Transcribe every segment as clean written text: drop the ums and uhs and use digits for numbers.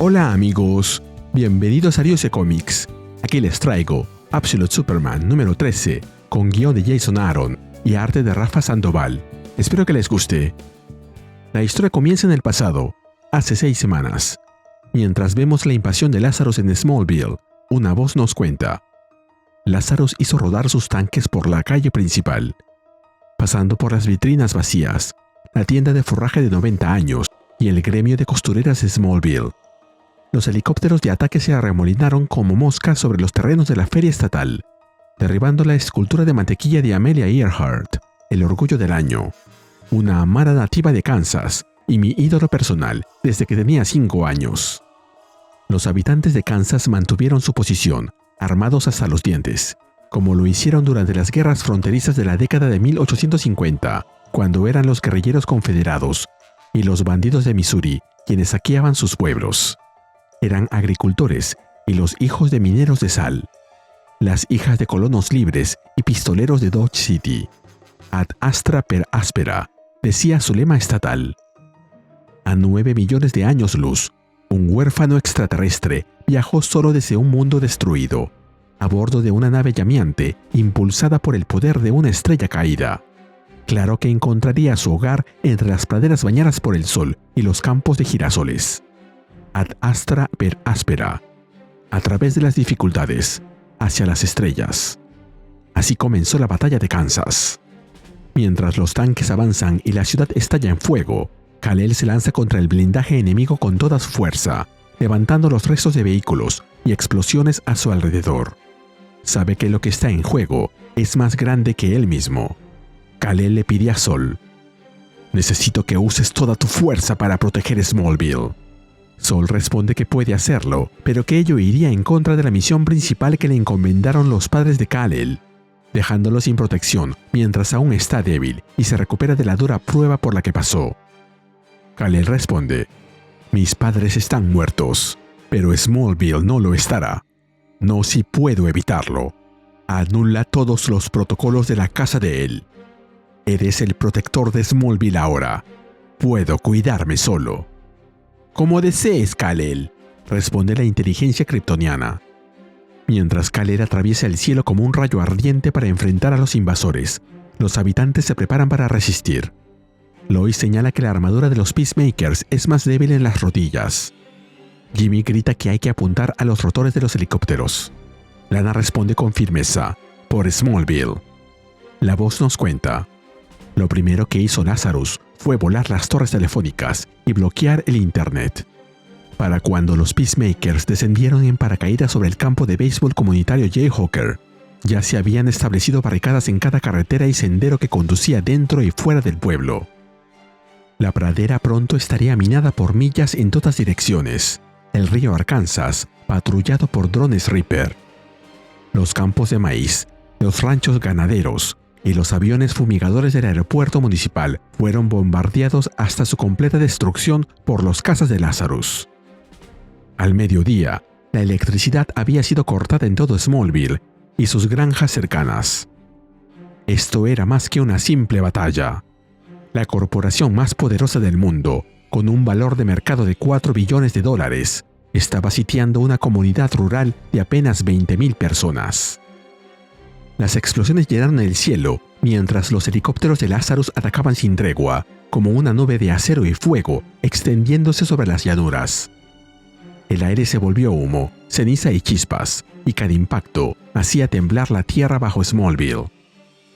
Hola amigos, bienvenidos a Dios de Comics. Aquí les traigo Absolute Superman número 13, con guión de Jason Aaron y arte de Rafa Sandoval. Espero que les guste. La historia comienza en el pasado, hace 6 semanas. Mientras vemos la invasión de Lazarus en Smallville, una voz nos cuenta. Lazarus hizo rodar sus tanques por la calle principal, pasando por las vitrinas vacías, la tienda de forraje de 90 años y el gremio de costureras de Smallville. Los helicópteros de ataque se arremolinaron como moscas sobre los terrenos de la feria estatal, derribando la escultura de mantequilla de Amelia Earhart, el orgullo del año, una amada nativa de Kansas y mi ídolo personal desde que tenía 5 años. Los habitantes de Kansas mantuvieron su posición, armados hasta los dientes, como lo hicieron durante las guerras fronterizas de la década de 1850, cuando eran los guerrilleros confederados y los bandidos de Missouri quienes saqueaban sus pueblos. Eran agricultores y los hijos de mineros de sal, las hijas de colonos libres y pistoleros de Dodge City. Ad astra per aspera, decía su lema estatal. A 9 millones de años luz, un huérfano extraterrestre viajó solo desde un mundo destruido, a bordo de una nave llameante impulsada por el poder de una estrella caída. Claro que encontraría su hogar entre las praderas bañadas por el sol y los campos de girasoles. Ad astra per aspera, a través de las dificultades, hacia las estrellas. Así comenzó la batalla de Kansas. Mientras los tanques avanzan y la ciudad estalla en fuego, Kal-El se lanza contra el blindaje enemigo con toda su fuerza, levantando los restos de vehículos y explosiones a su alrededor. Sabe que lo que está en juego es más grande que él mismo. Kal-El le pide a Sol: «Necesito que uses toda tu fuerza para proteger Smallville». Sol responde que puede hacerlo, pero que ello iría en contra de la misión principal que le encomendaron los padres de Kal-El, dejándolo sin protección mientras aún está débil y se recupera de la dura prueba por la que pasó. Kal-El responde: «Mis padres están muertos, pero Smallville no lo estará. No si puedo evitarlo. Anula todos los protocolos de la casa de él. Eres el protector de Smallville ahora. Puedo cuidarme solo». «Como desees, Kal-El», responde la inteligencia kryptoniana. Mientras Kal-El atraviesa el cielo como un rayo ardiente para enfrentar a los invasores, los habitantes se preparan para resistir. Lois señala que la armadura de los Peacemakers es más débil en las rodillas. Jimmy grita que hay que apuntar a los rotores de los helicópteros. Lana responde con firmeza: «Por Smallville». La voz nos cuenta. Lo primero que hizo Lazarus fue volar las torres telefónicas y bloquear el internet. Para cuando los Peacemakers descendieron en paracaídas sobre el campo de béisbol comunitario Jayhawker, ya se habían establecido barricadas en cada carretera y sendero que conducía dentro y fuera del pueblo. La pradera pronto estaría minada por millas en todas direcciones, el río Arkansas patrullado por drones Reaper. Los campos de maíz, los ranchos ganaderos y los aviones fumigadores del aeropuerto municipal fueron bombardeados hasta su completa destrucción por los cazas de Lazarus. Al mediodía, la electricidad había sido cortada en todo Smallville y sus granjas cercanas. Esto era más que una simple batalla. La corporación más poderosa del mundo, con un valor de mercado de $4 billones, estaba sitiando una comunidad rural de apenas 20,000 personas. Las explosiones llenaron el cielo mientras los helicópteros de Lazarus atacaban sin tregua, como una nube de acero y fuego extendiéndose sobre las llanuras. El aire se volvió humo, ceniza y chispas, y cada impacto hacía temblar la tierra bajo Smallville.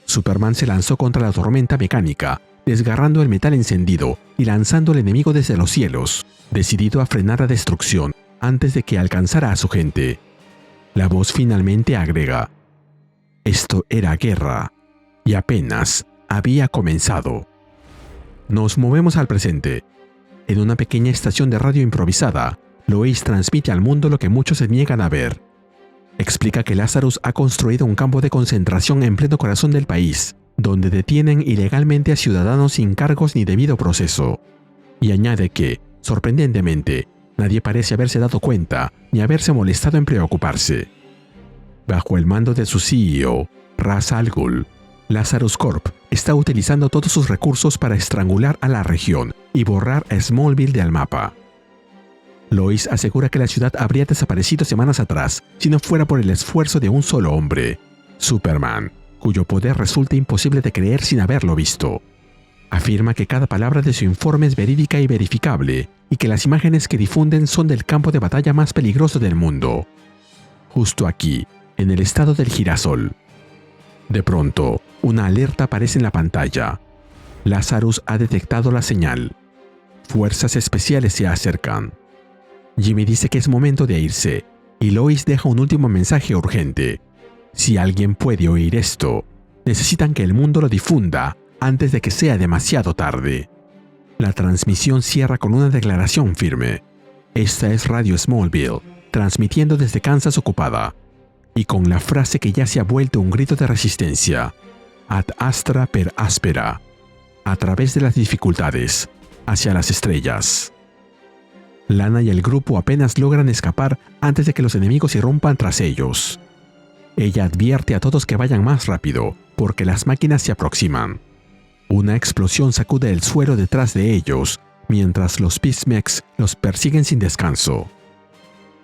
Superman se lanzó contra la tormenta mecánica, desgarrando el metal encendido y lanzando al enemigo desde los cielos, decidido a frenar la destrucción antes de que alcanzara a su gente. La voz finalmente agrega: «Esto era guerra, y apenas había comenzado». Nos movemos al presente. En una pequeña estación de radio improvisada, Lois transmite al mundo lo que muchos se niegan a ver. Explica que Lazarus ha construido un campo de concentración en pleno corazón del país, donde detienen ilegalmente a ciudadanos sin cargos ni debido proceso. Y añade que, sorprendentemente, nadie parece haberse dado cuenta ni haberse molestado en preocuparse. Bajo el mando de su CEO, Ra's al Ghul, Lazarus Corp está utilizando todos sus recursos para estrangular a la región y borrar a Smallville del mapa. Lois asegura que la ciudad habría desaparecido semanas atrás si no fuera por el esfuerzo de un solo hombre, Superman, cuyo poder resulta imposible de creer sin haberlo visto. Afirma que cada palabra de su informe es verídica y verificable, y que las imágenes que difunden son del campo de batalla más peligroso del mundo. Justo aquí, en el estado del girasol. De pronto, una alerta aparece en la pantalla. Lazarus ha detectado la señal. Fuerzas especiales se acercan. Jimmy dice que es momento de irse, y Lois deja un último mensaje urgente. Si alguien puede oír esto, necesitan que el mundo lo difunda antes de que sea demasiado tarde. La transmisión cierra con una declaración firme. Esta es Radio Smallville, transmitiendo desde Kansas ocupada, y con la frase que ya se ha vuelto un grito de resistencia. Ad astra per aspera. A través de las dificultades, hacia las estrellas. Lana y el grupo apenas logran escapar antes de que los enemigos irrumpan tras ellos. Ella advierte a todos que vayan más rápido, porque las máquinas se aproximan. Una explosión sacude el suelo detrás de ellos, mientras los Peacemex los persiguen sin descanso.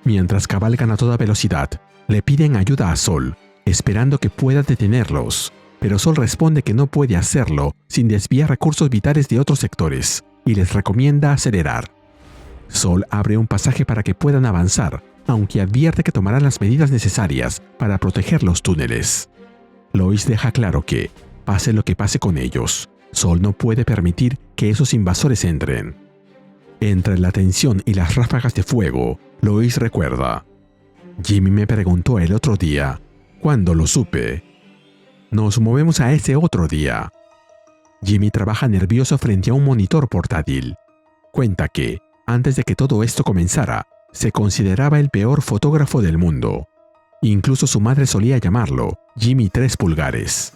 Mientras cabalgan a toda velocidad, le piden ayuda a Sol, esperando que pueda detenerlos, pero Sol responde que no puede hacerlo sin desviar recursos vitales de otros sectores, y les recomienda acelerar. Sol abre un pasaje para que puedan avanzar, aunque advierte que tomarán las medidas necesarias para proteger los túneles. Lois deja claro que, pase lo que pase con ellos, Sol no puede permitir que esos invasores entren. Entre la tensión y las ráfagas de fuego, Lois recuerda: Jimmy me preguntó el otro día, ¿cuándo lo supe? Nos movemos a ese otro día. Jimmy trabaja nervioso frente a un monitor portátil. Cuenta que, antes de que todo esto comenzara, se consideraba el peor fotógrafo del mundo. Incluso su madre solía llamarlo Jimmy 3 pulgares.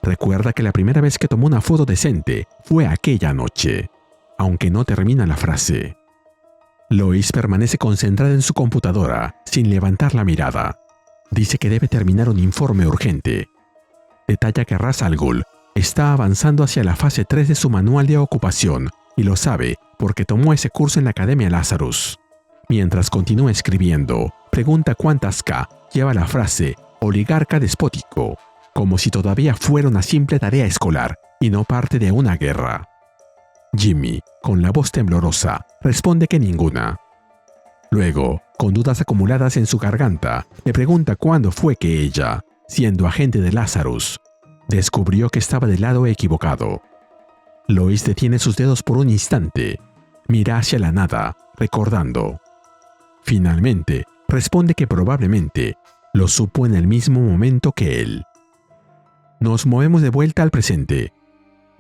Recuerda que la primera vez que tomó una foto decente fue aquella noche, aunque no termina la frase. Lois permanece concentrada en su computadora, sin levantar la mirada. Dice que debe terminar un informe urgente. Detalla que Ra's al Ghul está avanzando hacia la fase 3 de su manual de ocupación, y lo sabe porque tomó ese curso en la Academia Lazarus. Mientras continúa escribiendo, pregunta cuántas K lleva la frase oligarca despótico, como si todavía fuera una simple tarea escolar y no parte de una guerra. Jimmy, con la voz temblorosa, responde que ninguna. Luego, con dudas acumuladas en su garganta, le pregunta cuándo fue que ella, siendo agente de Lazarus, descubrió que estaba del lado equivocado. Lois detiene sus dedos por un instante, mira hacia la nada, recordando. Finalmente, responde que probablemente lo supo en el mismo momento que él. Nos movemos de vuelta al presente.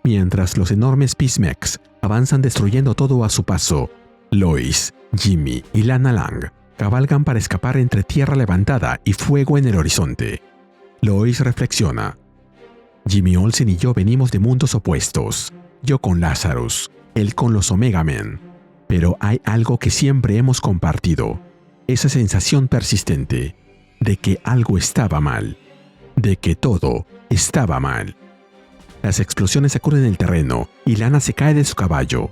Mientras los enormes Peacemex avanzan destruyendo todo a su paso, Lois, Jimmy y Lana Lang cabalgan para escapar entre tierra levantada y fuego en el horizonte. Lois reflexiona. Jimmy Olsen y yo venimos de mundos opuestos. Yo con Lazarus, él con los Omega Men. Pero hay algo que siempre hemos compartido. Esa sensación persistente de que algo estaba mal. De que todo estaba mal. Las explosiones sacuden el terreno y Lana se cae de su caballo.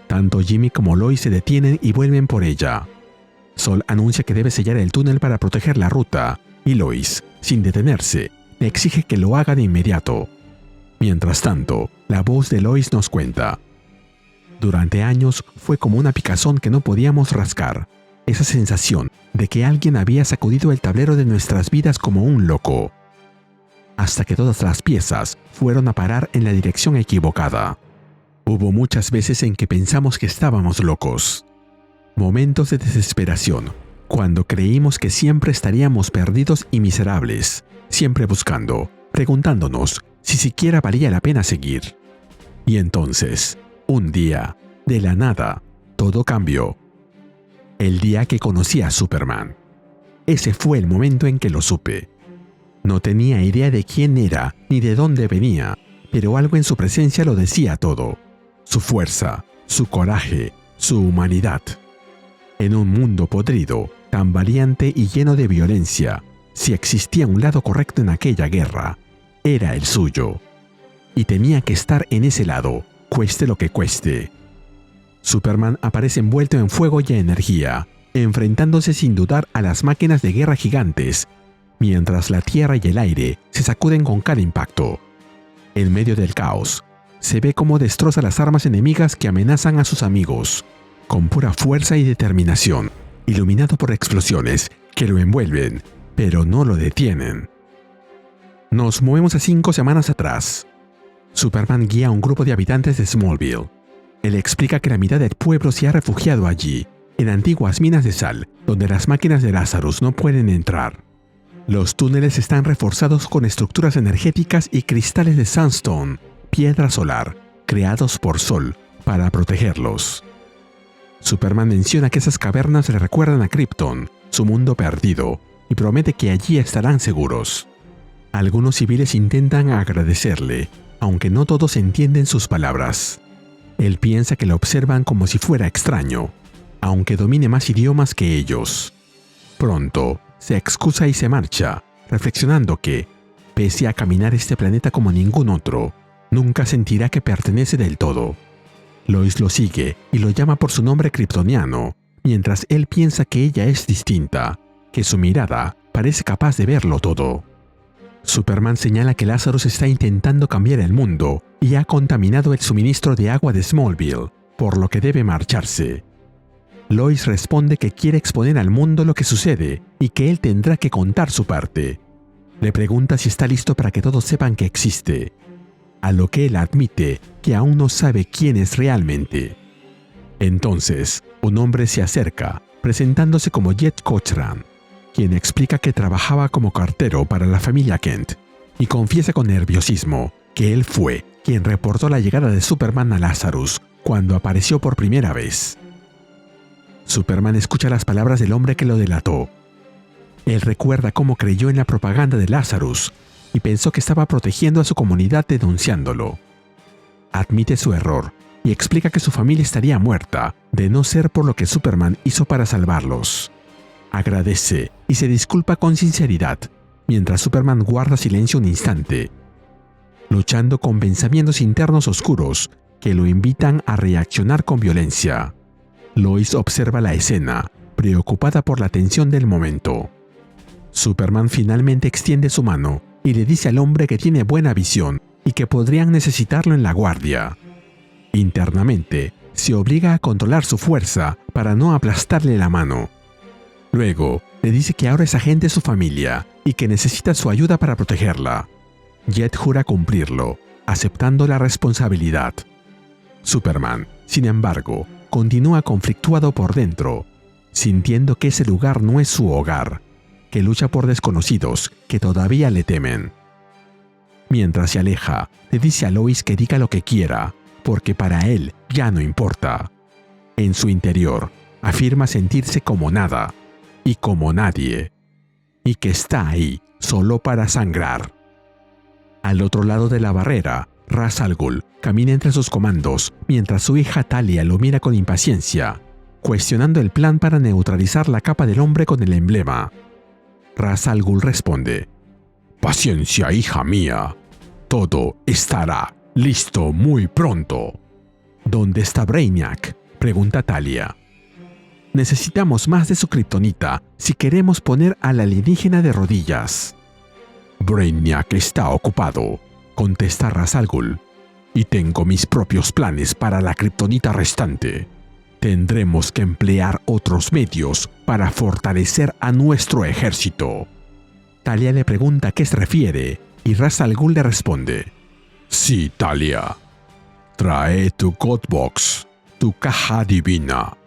Tanto Jimmy como Lois se detienen y vuelven por ella. Sol anuncia que debe sellar el túnel para proteger la ruta, y Lois, sin detenerse, le exige que lo haga de inmediato. Mientras tanto, la voz de Lois nos cuenta. Durante años fue como una picazón que no podíamos rascar. Esa sensación de que alguien había sacudido el tablero de nuestras vidas como un loco. Hasta que todas las piezas fueron a parar en la dirección equivocada. Hubo muchas veces en que pensamos que estábamos locos. Momentos de desesperación, cuando creímos que siempre estaríamos perdidos y miserables, siempre buscando, preguntándonos si siquiera valía la pena seguir. Y entonces, un día, de la nada, todo cambió. El día que conocí a Superman. Ese fue el momento en que lo supe. No tenía idea de quién era ni de dónde venía, pero algo en su presencia lo decía todo. Su fuerza, su coraje, su humanidad. En un mundo podrido, tan valiente y lleno de violencia, si existía un lado correcto en aquella guerra, era el suyo. Y tenía que estar en ese lado, cueste lo que cueste. Superman aparece envuelto en fuego y energía, enfrentándose sin dudar a las máquinas de guerra gigantes, mientras la tierra y el aire se sacuden con cada impacto. En medio del caos, se ve cómo destroza las armas enemigas que amenazan a sus amigos, con pura fuerza y determinación, iluminado por explosiones que lo envuelven, pero no lo detienen. Nos movemos a 5 semanas atrás. Superman guía a un grupo de habitantes de Smallville. Él explica que la mitad del pueblo se ha refugiado allí, en antiguas minas de sal, donde las máquinas de Lazarus no pueden entrar. Los túneles están reforzados con estructuras energéticas y cristales de sandstone, piedra solar, creados por Sol, para protegerlos. Superman menciona que esas cavernas le recuerdan a Krypton, su mundo perdido, y promete que allí estarán seguros. Algunos civiles intentan agradecerle, aunque no todos entienden sus palabras. Él piensa que lo observan como si fuera extraño, aunque domine más idiomas que ellos. Pronto, se excusa y se marcha, reflexionando que, pese a caminar este planeta como ningún otro, nunca sentirá que pertenece del todo. Lois lo sigue y lo llama por su nombre kryptoniano, mientras él piensa que ella es distinta, que su mirada parece capaz de verlo todo. Superman señala que Lazarus está intentando cambiar el mundo y ha contaminado el suministro de agua de Smallville, por lo que debe marcharse. Lois responde que quiere exponer al mundo lo que sucede y que él tendrá que contar su parte. Le pregunta si está listo para que todos sepan que existe, a lo que él admite que aún no sabe quién es realmente. Entonces, un hombre se acerca, presentándose como Jet Cochran, quien explica que trabajaba como cartero para la familia Kent, y confiesa con nerviosismo que él fue quien reportó la llegada de Superman a Lazarus cuando apareció por primera vez. Superman escucha las palabras del hombre que lo delató. Él recuerda cómo creyó en la propaganda de Lazarus y pensó que estaba protegiendo a su comunidad denunciándolo. Admite su error y explica que su familia estaría muerta de no ser por lo que Superman hizo para salvarlos. Agradece y se disculpa con sinceridad, mientras Superman guarda silencio un instante, luchando con pensamientos internos oscuros que lo invitan a reaccionar con violencia. Lois observa la escena, preocupada por la tensión del momento. Superman finalmente extiende su mano y le dice al hombre que tiene buena visión y que podrían necesitarlo en la guardia. Internamente, se obliga a controlar su fuerza para no aplastarle la mano. Luego, le dice que ahora es agente de su familia y que necesita su ayuda para protegerla. Jet jura cumplirlo, aceptando la responsabilidad. Superman, sin embargo, continúa conflictuado por dentro, sintiendo que ese lugar no es su hogar, que lucha por desconocidos que todavía le temen. Mientras se aleja, le dice a Lois que diga lo que quiera, porque para él ya no importa. En su interior, afirma sentirse como nada y como nadie, y que está ahí solo para sangrar. Al otro lado de la barrera, Ra's al Ghul camina entre sus comandos mientras su hija Talia lo mira con impaciencia, cuestionando el plan para neutralizar la capa del hombre con el emblema. Ra's al Ghul responde: «Paciencia, hija mía. Todo estará listo muy pronto». «¿Dónde está Brainiac?», pregunta Talia. «Necesitamos más de su kriptonita si queremos poner al alienígena de rodillas». «Brainiac está ocupado», contesta Ra's al Ghul, «y tengo mis propios planes para la kriptonita restante. Tendremos que emplear otros medios para fortalecer a nuestro ejército». Talia le pregunta a qué se refiere y Ra's al Ghul le responde: «Sí, Talia. Trae tu Godbox, tu caja divina».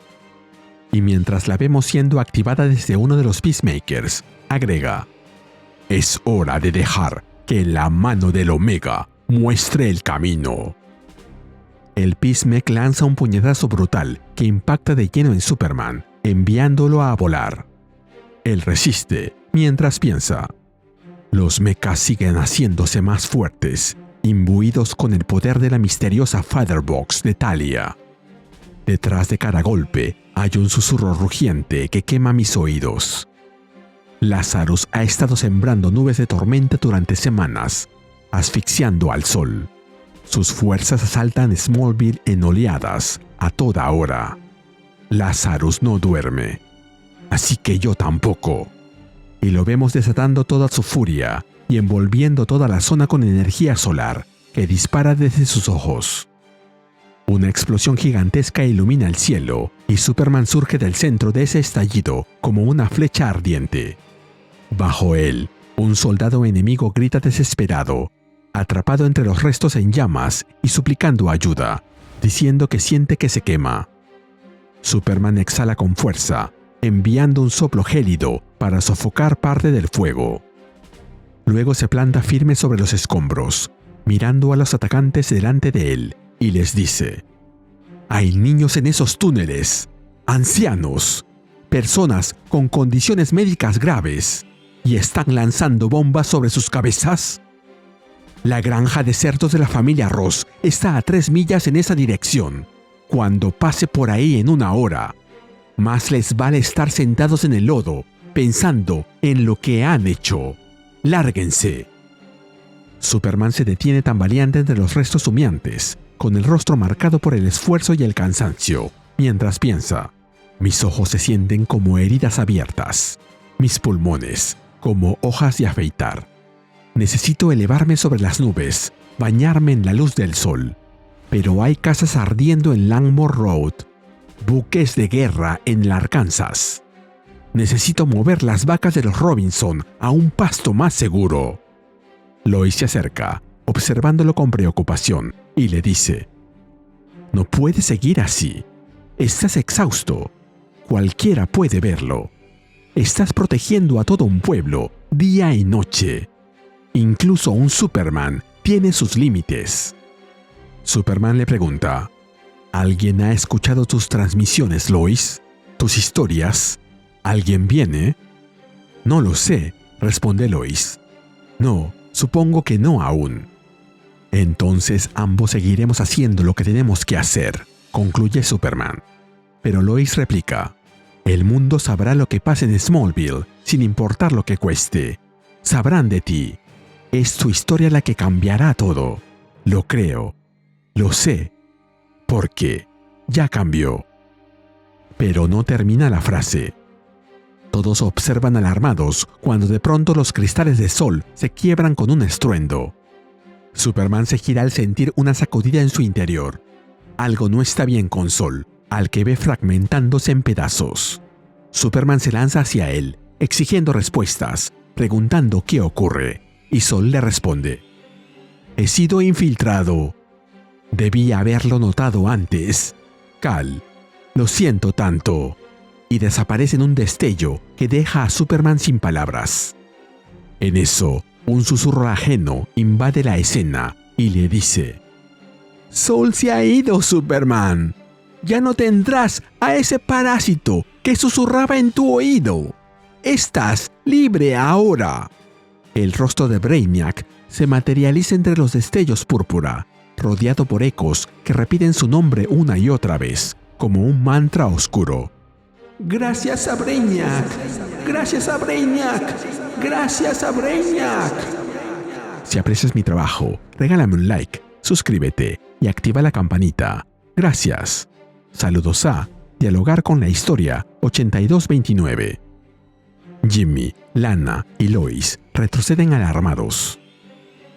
Y mientras la vemos siendo activada desde uno de los Peacemakers, agrega: «Es hora de dejar que la mano del Omega muestre el camino». El Peacemaker lanza un puñetazo brutal que impacta de lleno en Superman, enviándolo a volar. Él resiste mientras piensa: «Los mechas siguen haciéndose más fuertes, imbuidos con el poder de la misteriosa Fatherbox de Talia. Detrás de cada golpe hay un susurro rugiente que quema mis oídos. Lazarus ha estado sembrando nubes de tormenta durante semanas, asfixiando al sol. Sus fuerzas asaltan Smallville en oleadas, a toda hora. Lazarus no duerme. Así que yo tampoco. Y lo vemos desatando toda su furia y envolviendo toda la zona con energía solar que dispara desde sus ojos. Una explosión gigantesca ilumina el cielo y Superman surge del centro de ese estallido como una flecha ardiente. Bajo él, un soldado enemigo grita desesperado, atrapado entre los restos en llamas y suplicando ayuda, diciendo que siente que se quema. Superman exhala con fuerza, enviando un soplo gélido para sofocar parte del fuego. Luego se planta firme sobre los escombros, mirando a los atacantes delante de él, y les dice: «Hay niños en esos túneles, ancianos, personas con condiciones médicas graves, y están lanzando bombas sobre sus cabezas. La granja de cerdos de la familia Ross está a 3 millas en esa dirección. Cuando pase por ahí en 1 hora, más les vale estar sentados en el lodo, pensando en lo que han hecho. ¡Lárguense!». Superman se detiene tambaleante entre los restos humeantes, con el rostro marcado por el esfuerzo y el cansancio, mientras piensa: «Mis ojos se sienten como heridas abiertas, mis pulmones como hojas de afeitar. Necesito elevarme sobre las nubes, bañarme en la luz del sol. Pero hay casas ardiendo en Langmore Road, buques de guerra en el Arkansas. Necesito mover las vacas de los Robinson a un pasto más seguro». Lois se acerca, observándolo con preocupación, y le dice: «No puedes seguir así. Estás exhausto. Cualquiera puede verlo. Estás protegiendo a todo un pueblo, día y noche. Incluso un Superman tiene sus límites». Superman le pregunta: «¿Alguien ha escuchado tus transmisiones, Lois? ¿Tus historias? ¿Alguien viene?». «No lo sé», responde Lois. «No, supongo que no aún». «Entonces ambos seguiremos haciendo lo que tenemos que hacer», concluye Superman. Pero Lois replica: «El mundo sabrá lo que pasa en Smallville, sin importar lo que cueste. Sabrán de ti. Es tu historia la que cambiará todo. Lo creo. Lo sé. Porque ya cambió». Pero no termina la frase. Todos observan alarmados cuando de pronto los cristales de Sol se quiebran con un estruendo. Superman se gira al sentir una sacudida en su interior. Algo no está bien con Sol, al que ve fragmentándose en pedazos. Superman se lanza hacia él, exigiendo respuestas, preguntando qué ocurre, y Sol le responde: «He sido infiltrado. Debí haberlo notado antes. Kal, lo siento tanto». Y desaparece en un destello que deja a Superman sin palabras. En eso, un susurro ajeno invade la escena y le dice: «Sol se ha ido, Superman. Ya no tendrás a ese parásito que susurraba en tu oído. Estás libre ahora». El rostro de Brainiac se materializa entre los destellos púrpura, rodeado por ecos que repiten su nombre una y otra vez, como un mantra oscuro. «Gracias a Brainiac. Gracias a Brainiac. Gracias a Brainiac». Si aprecias mi trabajo, regálame un like, suscríbete y activa la campanita. Gracias. Saludos a Dialogar con la Historia 8229. Jimmy, Lana y Lois retroceden alarmados.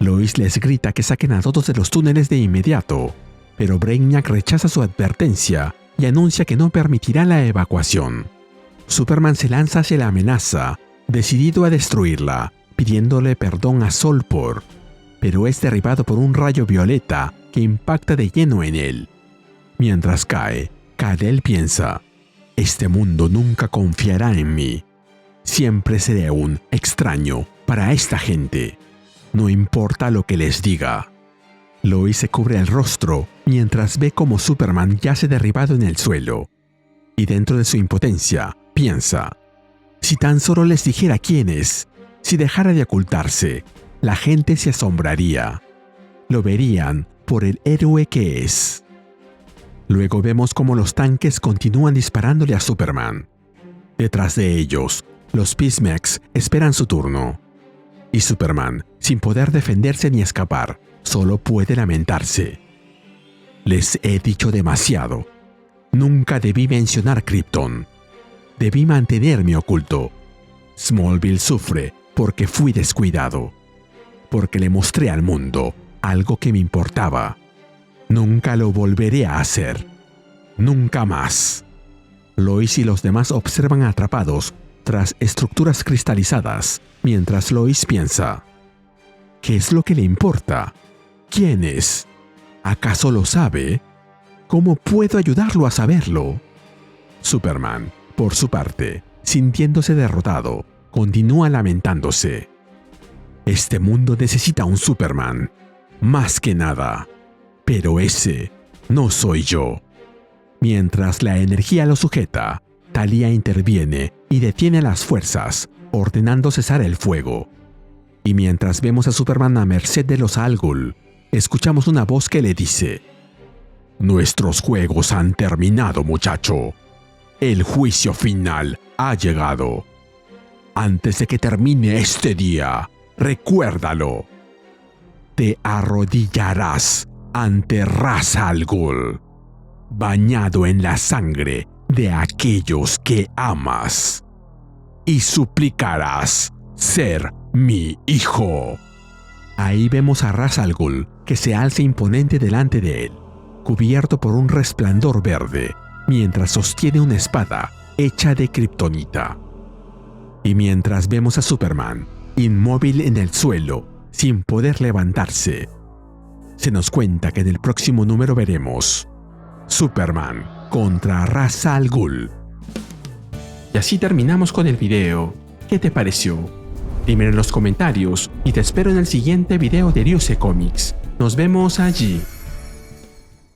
Lois les grita que saquen a todos de los túneles de inmediato, pero Brainiac rechaza su advertencia y anuncia que no permitirá la evacuación. Superman se lanza hacia la amenaza, decidido a destruirla, pidiéndole perdón a Sol pero es derribado por un rayo violeta que impacta de lleno en él. Mientras cae, Kal-El piensa: «Este mundo nunca confiará en mí. Siempre seré un extraño para esta gente. No importa lo que les diga». Lois se cubre el rostro mientras ve cómo Superman yace derribado en el suelo. Y dentro de su impotencia, piensa: «Si tan solo les dijera quién es, si dejara de ocultarse, la gente se asombraría. Lo verían por el héroe que es». Luego vemos cómo los tanques continúan disparándole a Superman. Detrás de ellos, los Peacemax esperan su turno. Y Superman, sin poder defenderse ni escapar, solo puede lamentarse. Les he dicho demasiado. Nunca debí mencionar Krypton. Debí mantenerme oculto. Smallville sufre porque fui descuidado. Porque le mostré al mundo algo que me importaba. Nunca lo volveré a hacer. Nunca más. Lois y los demás observan atrapados tras estructuras cristalizadas, mientras Lois piensa: ¿qué es lo que le importa? ¿Quién es? ¿Acaso lo sabe? ¿Cómo puedo ayudarlo a saberlo? Superman, por su parte, sintiéndose derrotado, continúa lamentándose. Este mundo necesita un Superman, más que nada. Pero ese no soy yo. Mientras la energía lo sujeta, Talia interviene y detiene a las fuerzas, ordenando cesar el fuego. Y mientras vemos a Superman a merced de los Al Ghul, escuchamos una voz que le dice: «Nuestros juegos han terminado, muchacho. El juicio final ha llegado. Antes de que termine este día, recuérdalo. Te arrodillarás ante Ra's al Ghul, bañado en la sangre de aquellos que amas, y suplicarás ser mi hijo». Ahí vemos a Ra's al Ghul, que se alza imponente delante de él, cubierto por un resplandor verde, mientras sostiene una espada hecha de kriptonita. Y mientras vemos a Superman, inmóvil en el suelo, sin poder levantarse, se nos cuenta que en el próximo número veremos Superman contra Ra's al Ghul. Y así terminamos con el video. ¿Qué te pareció? Dímelo en los comentarios y te espero en el siguiente video de Ariose Comics. Nos vemos allí.